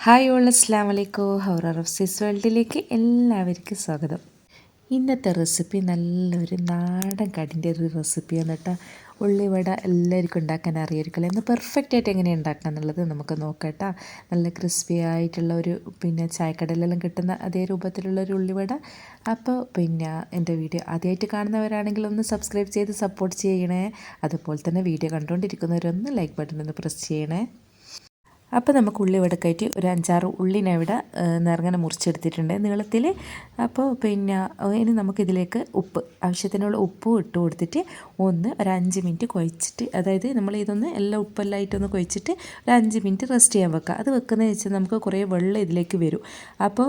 Hi all അസ്സലാമു അലൈക്കും. ഹൗറർ of സിസ് വേൾഡിലേക്ക് എല്ലാവർക്കും സ്വാഗതം. ഇന്നത്തെ റെസിപ്പി നല്ലൊരു നാടൻ കടിൻ്റെ ഒരു റെസിപ്പിയാണ് കേട്ടോ. ഉള്ളിവട എല്ലാവർക്കും ഉണ്ടാക്കാൻ അറിയായിരിക്കുമല്ലോ. ഇന്ന് പെർഫെക്റ്റ് ആയിട്ട് എങ്ങനെയാണ് ഉണ്ടാക്കുക എന്നുള്ളത് നമുക്ക് നോക്കാം കേട്ടോ. നല്ല ക്രിസ്പി ആയിട്ടുള്ള ഒരു ചായക്കടയിലെല്ലാം കിട്ടുന്ന അതേ രൂപത്തിലുള്ള ഒരു ഉള്ളിവട. അപ്പോൾ എൻ്റെ വീഡിയോ ആദ്യമായിട്ട് കാണുന്നവരാണെങ്കിൽ ഒന്ന് സബ്സ്ക്രൈബ് ചെയ്ത് സപ്പോർട്ട് ചെയ്യണേ. അതുപോലെ തന്നെ വീഡിയോ കണ്ടുകൊണ്ടിരിക്കുന്നവരൊന്ന് ലൈക്ക് ബട്ടൺ ഒന്ന് പ്രസ് ചെയ്യണേ. അപ്പോൾ നമുക്ക് ഉള്ളി വടക്കായിട്ട് ഒരു 5-6 ഉള്ളിനെ ഇവിടെ നിറങ്ങനെ മുറിച്ചെടുത്തിട്ടുണ്ട് നീളത്തിൽ. അപ്പോൾ ഇനി നമുക്കിതിലേക്ക് ആവശ്യത്തിനുള്ള ഉപ്പും ഇട്ട് കൊടുത്തിട്ട് ഒരു 5 മിനിറ്റ് കുഴച്ചിട്ട്, അതായത് നമ്മൾ ഇതൊന്ന് എല്ലാം ഉപ്പെല്ലായിട്ടൊന്ന് കുഴച്ചിട്ട് ഒരു 5 മിനിറ്റ് റെസ്റ്റ് ചെയ്യാൻ വെക്കുക. അത് വെക്കുന്നതെന്ന് വെച്ചാൽ നമുക്ക് കുറേ വെള്ളം ഇതിലേക്ക് വരും. അപ്പോൾ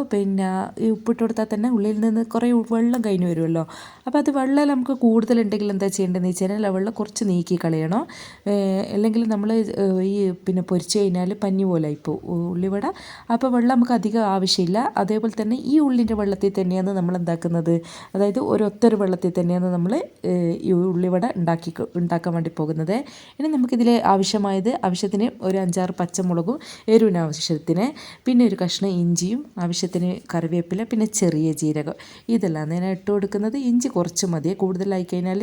ഈ ഉപ്പിട്ട് കൊടുത്താൽ തന്നെ ഉള്ളിൽ നിന്ന് കുറേ വെള്ളം കഴിഞ്ഞ് വരുമല്ലോ. അപ്പോൾ അത് വെള്ളം നമുക്ക് കൂടുതലുണ്ടെങ്കിൽ എന്താ ചെയ്യേണ്ടതെന്ന് വെച്ച് കഴിഞ്ഞാൽ വെള്ളം കുറച്ച് നീക്കി കളയണം. അല്ലെങ്കിൽ നമ്മൾ ഈ പൊരിച്ച് കഴിഞ്ഞാൽ പഞ്ഞി പോലെ ഇപ്പോൾ ഉള്ളിവട. അപ്പോൾ വെള്ളം നമുക്ക് അധികം ആവശ്യമില്ല. അതേപോലെ തന്നെ ഈ ഉള്ളിൻ്റെ വെള്ളത്തിൽ തന്നെയാണ് നമ്മൾ എന്താക്കുന്നത്, അതായത് ഒരൊത്തൊരു വെള്ളത്തിൽ തന്നെയാണ് നമ്മൾ ഈ ഉള്ളിവട ഉണ്ടാക്കാൻ വേണ്ടി പോകുന്നത്. ഇനി നമുക്കിതിൽ ആവശ്യത്തിന് ഒരു 5-6 പച്ചമുളകും എരിവിന് ആവശ്യത്തിന്, പിന്നെ ഒരു കഷ്ണം ഇഞ്ചിയും, ആവശ്യത്തിന് കറിവേപ്പില, പിന്നെ ചെറിയ ജീരകം, ഇതെല്ലാം ഞാൻ ഇട്ട് കൊടുക്കുന്നത്. ഇഞ്ചി കുറച്ച് മതി, കൂടുതലായി കഴിഞ്ഞാൽ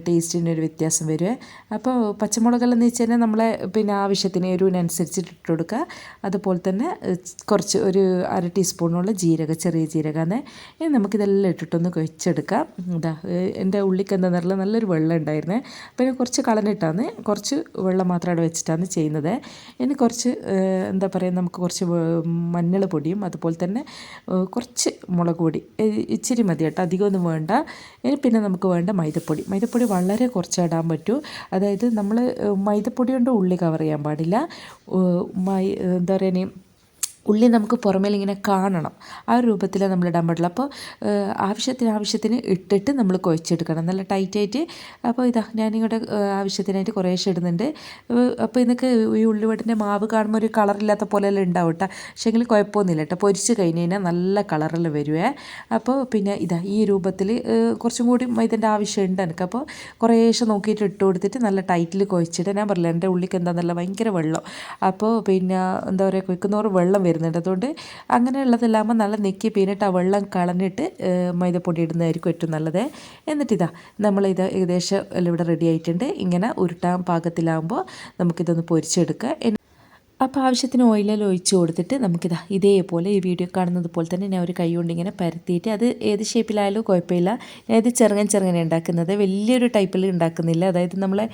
ടേസ്റ്റിന് ഒരു വ്യത്യാസം വരുമേ. അപ്പോൾ പച്ചമുളകെല്ലാം എന്ന് വെച്ച് കഴിഞ്ഞാൽ നമ്മളെ ആവശ്യത്തിന് എരിവിനനുസരിച്ചിട്ട് ഇട്ട് കൊടുക്കുക. അതുപോലെ തന്നെ കുറച്ച് ഒരു 1/2 ടീസ്പൂണോളം ചെറിയ ജീരകമാണ്. ഇനി നമുക്കിതെല്ലാം ഇട്ടിട്ടൊന്ന് കുഴച്ചെടുക്കാം. എൻ്റെ ഉള്ളിക്ക് എന്താ പറഞ്ഞാൽ നല്ലൊരു വെള്ളം ഉണ്ടായിരുന്നേ. പിന്നെ കുറച്ച് കളഞ്ഞിട്ടാണ്, കുറച്ച് വെള്ളം മാത്രം അവിടെ വെച്ചിട്ടാണ് ചെയ്യുന്നത്. ഇനി കുറച്ച് നമുക്ക് കുറച്ച് മഞ്ഞൾ പൊടിയും അതുപോലെ തന്നെ കുറച്ച് മുളക് പൊടി ഇച്ചിരി മതി കേട്ടോ, അധികമൊന്നും വേണ്ട. ഇനി പിന്നെ നമുക്ക് വേണ്ട മൈദപ്പൊടി വളരെ കുറച്ച് ഇടാൻ പറ്റൂ. അതായത് നമ്മൾ മൈദപ്പൊടി കൊണ്ട് ഉള്ളി കവർ ചെയ്യാൻ പാടില്ല. എന്താ പറയുക, ഉള്ളി നമുക്ക് പുറമേൽ ഇങ്ങനെ കാണണം, ആ ഒരു രൂപത്തിലാണ് നമ്മൾ ഇടാൻ പാടില്ല. അപ്പോൾ ആവശ്യത്തിന് ഇട്ടിട്ട് നമ്മൾ കുഴച്ചെടുക്കണം നല്ല ടൈറ്റായിട്ട്. അപ്പോൾ ഞാനിങ്ങോട്ട് ആവശ്യത്തിനായിട്ട് കുറേശ്ശെ ഇടുന്നുണ്ട്. അപ്പോൾ ഇതൊക്കെ ഈ ഉള്ളിവടൻ്റെ മാവ് കാണുമ്പോൾ ഒരു കളറില്ലാത്ത പോലെയെല്ലാം ഉണ്ടാവും കേട്ടോ. പക്ഷേങ്കിൽ കുഴപ്പമൊന്നുമില്ല കേട്ടോ, പൊരിച്ച് കഴിഞ്ഞ് കഴിഞ്ഞാൽ നല്ല കളറെല്ലാം വരുവേ. അപ്പോൾ ഈ രൂപത്തിൽ കുറച്ചും കൂടി ഇതിൻ്റെ ആവശ്യമുണ്ട് എനിക്ക്. അപ്പോൾ കുറേശ്ശെ നോക്കിയിട്ട് ഇട്ട് കൊടുത്തിട്ട് നല്ല ടൈറ്റിൽ കുഴച്ചിട്ട്, ഞാൻ പറഞ്ഞില്ല എൻ്റെ ഉള്ളിക്ക് എന്താണെന്നല്ല ഭയങ്കര വെള്ളം. അപ്പോൾ എന്താ പറയുക, കുഴിക്കുന്നോറ് വെള്ളം വരുന്നുണ്ട്. അതുകൊണ്ട് അങ്ങനെയുള്ളതെല്ലാകുമ്പോൾ നല്ല നെക്കി പിന്നിട്ട് ആ വെള്ളം കളഞ്ഞിട്ട് മൈദപ്പൊടി ഇടുന്നതായിരിക്കും ഏറ്റവും നല്ലത്. എന്നിട്ട് നമ്മളിത് ഏകദേശം എല്ലാം ഇവിടെ റെഡി ആയിട്ടുണ്ട്. ഇങ്ങനെ ഉരുട്ടാൻ പാകത്തിലാകുമ്പോൾ നമുക്കിതൊന്ന് പൊരിച്ചെടുക്കുക. അപ്പോൾ ആവശ്യത്തിന് ഓയിലെല്ലാം ഒഴിച്ച് കൊടുത്തിട്ട് ഇതേപോലെ ഈ വീഡിയോ കാണുന്നത് പോലെ തന്നെ ഞാൻ ഒരു കൈ കൊണ്ട് ഇങ്ങനെ പരത്തിയിട്ട്, അത് ഏത് ഷേപ്പിലായാലും കുഴപ്പമില്ല. ഇത് ചെറുങ്ങനെ ഉണ്ടാക്കുന്നത്, വലിയൊരു ടൈപ്പിൽ ഉണ്ടാക്കുന്നില്ല. അതായത് നമ്മളെ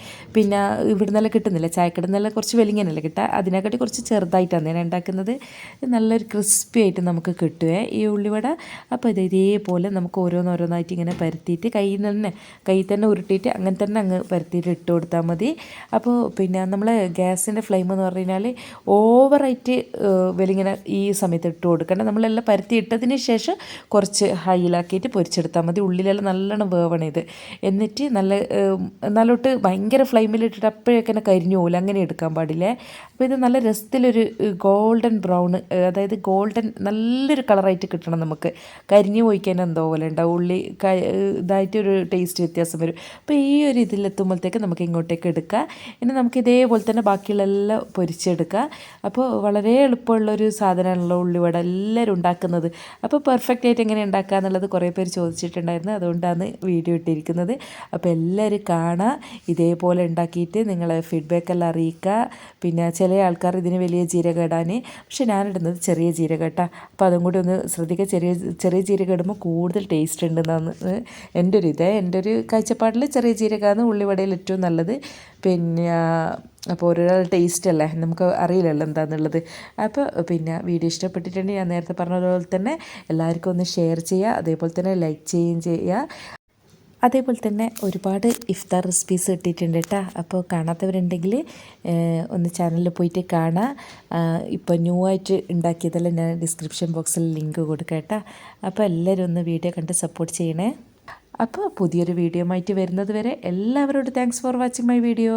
ഇവിടെ നിന്നെല്ലാം കിട്ടുന്നില്ല, ചായക്കടയിൽ നിന്നെല്ലാം കുറച്ച് വലിങ്ങനല്ല കിട്ടുക, അതിനെക്കാട്ടി കുറച്ച് ചെറുതായിട്ടാണ് ഞാൻ ഉണ്ടാക്കുന്നത്. നല്ലൊരു ക്രിസ്പി ആയിട്ട് നമുക്ക് കിട്ടുവേ ഈ ഉള്ളിവട. അപ്പോൾ ഇതേപോലെ നമുക്ക് ഓരോന്നായിട്ട് ഇങ്ങനെ പരത്തിയിട്ട് കൈ തന്നെ ഉരുട്ടിയിട്ട് അങ്ങനെ തന്നെ അങ്ങ് പരത്തിയിട്ട് ഇട്ട് കൊടുത്താൽ മതി. അപ്പോൾ നമ്മൾ ഗ്യാസിൻ്റെ ഫ്ലെയിം എന്ന് പറഞ്ഞു കഴിഞ്ഞാൽ ഓവറായിട്ട് വെലിങ്ങനെ ഈ സമയത്ത് ഇട്ട് കൊടുക്കണം. നമ്മളെല്ലാം പരത്തി ഇട്ടതിന് ശേഷം കുറച്ച് ഹൈയിലാക്കിയിട്ട് പൊരിച്ചെടുത്താൽ മതി. ഉള്ളിലെല്ലാം നല്ലോണം വേവണം ഇത്. എന്നിട്ട് നല്ലോട്ട് ഭയങ്കര ഫ്ലെയിമിലിട്ടിട്ട് അപ്പോഴേക്കന്നെ കരിഞ്ഞു പോകില്ല, അങ്ങനെ എടുക്കാൻ പാടില്ലേ. അപ്പോൾ ഇത് നല്ല രസത്തിലൊരു ഗോൾഡൻ ബ്രൗൺ, അതായത് നല്ലൊരു കളറായിട്ട് കിട്ടണം നമുക്ക്. കരിഞ്ഞു പോയിക്കാൻ എന്തോ പോലെ ഉണ്ടാവും, ഉള്ളി ഇതായിട്ടൊരു ടേസ്റ്റ് വ്യത്യാസം വരും. അപ്പോൾ ഈ ഒരു ഇതിലെത്തുമ്പോഴത്തേക്ക് നമുക്ക് ഇങ്ങോട്ടേക്ക് എടുക്കാം. ഇനി നമുക്ക് ഇതേപോലെ തന്നെ ബാക്കിയുള്ള എല്ലാം പൊരിച്ചെടുക്കുക. അപ്പോൾ വളരെ എളുപ്പമുള്ളൊരു സാധനമാണല്ലോ ഉള്ളിവട, എല്ലാവരും ഉണ്ടാക്കുന്നത്. അപ്പോൾ പെർഫെക്റ്റ് ആയിട്ട് എങ്ങനെ ഉണ്ടാക്കുക എന്നുള്ളത് കുറേ പേര് ചോദിച്ചിട്ടുണ്ടായിരുന്നു, അതുകൊണ്ടാണ് വീഡിയോ ഇട്ടിരിക്കുന്നത്. അപ്പോൾ എല്ലാവരും കാണുക, ഇതേപോലെ ഉണ്ടാക്കിയിട്ട് നിങ്ങളെ ഫീഡ്ബാക്കെല്ലാം അറിയിക്കുക. ചില ആൾക്കാർ ഇതിന് വലിയ ജീരകം ഇടാൻ, പക്ഷെ ഞാനിടുന്നത് ചെറിയ ജീരകം കേട്ടോ. അപ്പോൾ അതും കൂടി ഒന്ന് ശ്രദ്ധിക്കുക, ചെറിയ ജീരകം ഇടുമ്പോൾ കൂടുതൽ ടേസ്റ്റ് ഉണ്ടെന്നാണ് എൻ്റെ ഒരു കാഴ്ചപ്പാടിൽ. ചെറിയ ജീരകമാണ് ഉള്ളിവടയിൽ ഏറ്റവും നല്ലത്. അപ്പോൾ ഓരോരോ ടേസ്റ്റ് അല്ലേ, നമുക്ക് അറിയില്ലല്ലോ എന്താണെന്നുള്ളത്. അപ്പോൾ വീഡിയോ ഇഷ്ടപ്പെട്ടിട്ടുണ്ടെങ്കിൽ ഞാൻ നേരത്തെ പറഞ്ഞതുപോലെ തന്നെ എല്ലാവർക്കും ഒന്ന് ഷെയർ ചെയ്യുക, അതേപോലെ തന്നെ ലൈക്ക് ചെയ്യുക. അതേപോലെ തന്നെ ഒരുപാട് ഇഫ്താർ റെസിപ്പീസ് ഇട്ടിട്ടുണ്ട് കേട്ടോ. അപ്പോൾ കാണാത്തവരുണ്ടെങ്കിൽ ഒന്ന് ചാനലിൽ പോയിട്ട് കാണാം. ഇപ്പോൾ ന്യൂ ആയിട്ട് ഉണ്ടാക്കിയതെല്ലാം ഞാൻ ഡിസ്ക്രിപ്ഷൻ ബോക്സിൽ ലിങ്ക് കൊടുക്കാം കേട്ടോ. അപ്പോൾ എല്ലാവരും ഒന്ന് വീഡിയോ കണ്ട് സപ്പോർട്ട് ചെയ്യണേ. അപ്പോൾ പുതിയൊരു വീഡിയോ ആയിട്ട് വരുന്നത് വരെ എല്ലാവരോടും thanks for watching my video.